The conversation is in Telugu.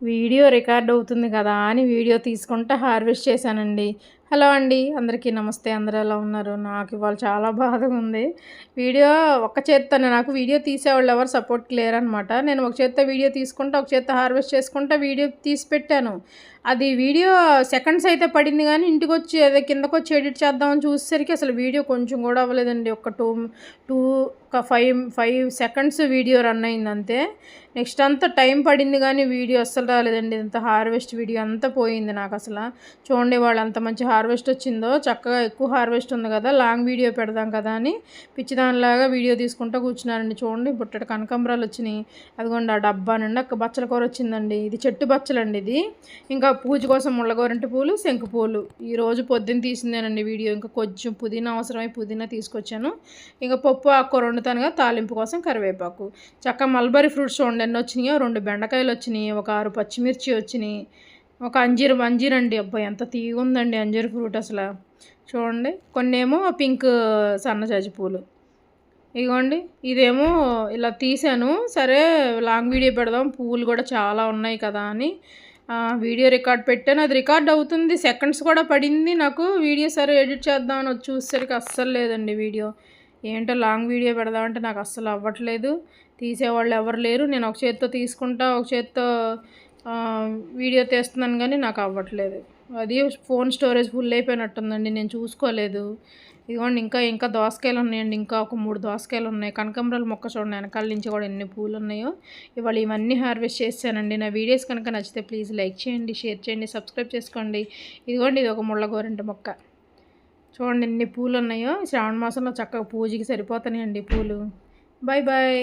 వీడియో రికార్డ్ అవుతుంది కదా అని వీడియో తీసుకుంటా హార్వెస్ట్ చేశానండి. హలో అండి, అందరికీ నమస్తే. అందరూ ఎలా ఉన్నారు? నాకు ఇవాళ చాలా బాధగా ఉంది. వీడియో ఒక్క చేత్తోనే, నాకు వీడియో తీసేవాళ్ళు ఎవరు సపోర్ట్‌కి లేరనమాట. నేను ఒక చేత్తో వీడియో తీసుకుంటా, ఒక చేత్తో హార్వెస్ట్ చేసుకుంటా వీడియో తీసి పెట్టాను. అది వీడియో సెకండ్స్ అయితే పడింది కానీ ఇంటికొచ్చి అదే కిందకొచ్చి ఎడిట్ చేద్దామని చూసేసరికి అసలు వీడియో కొంచెం కూడా అవ్వలేదండి. ఒక 5 సెకండ్స్ వీడియో రన్ అయింది అంతే. నెక్స్ట్ అంతా టైం పడింది కానీ వీడియో అస్సలు రాలేదండి. ఇంత హార్వెస్ట్ వీడియో అంతా పోయింది నాకు అసలు. చూడండి వాళ్ళు అంత మంచి హార్వెస్ట్ వచ్చిందో, చక్కగా ఎక్కువ హార్వెస్ట్ ఉంది కదా, లాంగ్ వీడియో పెడదాం కదా అని పిచ్చిదానిలాగా వీడియో తీసుకుంటూ కూర్చున్నానండి. చూడండి బుట్టడి కనకాంబరాలు వచ్చినాయి. అదిగోండి ఆ డబ్బా నుండి ఒక బచ్చల కూర వచ్చిందండి. ఇది చెట్టు బచ్చలండి ఇది. ఇంకా పూజ కోసం ముళ్ళగోరంటి పూలు, శంకు పూలు ఈరోజు పొద్దున్న తీసిందేనండి వీడియో. ఇంకా కొంచెం పుదీనా అవసరమై పుదీనా తీసుకొచ్చాను. ఇంకా పప్పు ఆకుకూర వండుతానుగా, తాలింపు కోసం కరివేపాకు. చక్క మల్బరీ ఫ్రూట్స్ చూడండి ఎన్ని వచ్చినాయో. 2 బెండకాయలు వచ్చినాయి, ఒక 6 పచ్చిమిర్చి వచ్చినాయి, ఒక అంజీర్ అండి. అబ్బాయి ఎంత తీగుందండి అంజీర్ ఫ్రూట్ అసలు. చూడండి కొన్నేమో పింక్ సన్నజాజి పూలు. ఇదిగోండి ఇదేమో ఇలా తీసాను. సరే లాంగ్ వీడియో పెడదాం, పువ్వులు కూడా చాలా ఉన్నాయి కదా అని వీడియో రికార్డ్ పెట్టాను. అది రికార్డ్ అవుతుంది, సెకండ్స్ కూడా పడింది నాకు. వీడియో సరే ఎడిట్ చేద్దామని వచ్చి చూసేసరికి అస్సలు లేదండి వీడియో. ఏంటో లాంగ్ వీడియో పెడదామంటే నాకు అస్సలు అవ్వట్లేదు. తీసేవాళ్ళు ఎవరు లేరు. నేను ఒక చేత్తో తీసుకుంటా, ఒక చేత్తో వీడియో తీస్తున్నాను కానీ నాకు అవ్వట్లేదు. అది ఫోన్ స్టోరేజ్ ఫుల్ అయిపోయినట్టుందండి, నేను చూసుకోలేదు. ఇదిగోండి ఇంకా దోసకాయలు ఉన్నాయండి. ఇంకా ఒక 3 దోసకాయలు ఉన్నాయి. కనకాంబరాల మొక్క చూడండి వెనకాల నుంచి కూడా ఎన్ని పూలు ఉన్నాయో. ఇవాళ ఇవన్నీ హార్వెస్ట్ చేశానండి. నా వీడియోస్ కనుక నచ్చితే ప్లీజ్ లైక్ చేయండి, షేర్ చేయండి, సబ్స్క్రైబ్ చేసుకోండి. ఇదిగోండి ఇది ఒక ముళ్ళగోరింట మొక్క. చూడండి ఎన్ని పూలు ఉన్నాయో. శ్రావణ మాసంలో చక్కగా పూజకి సరిపోతున్నాయండి పూలు. Bye bye.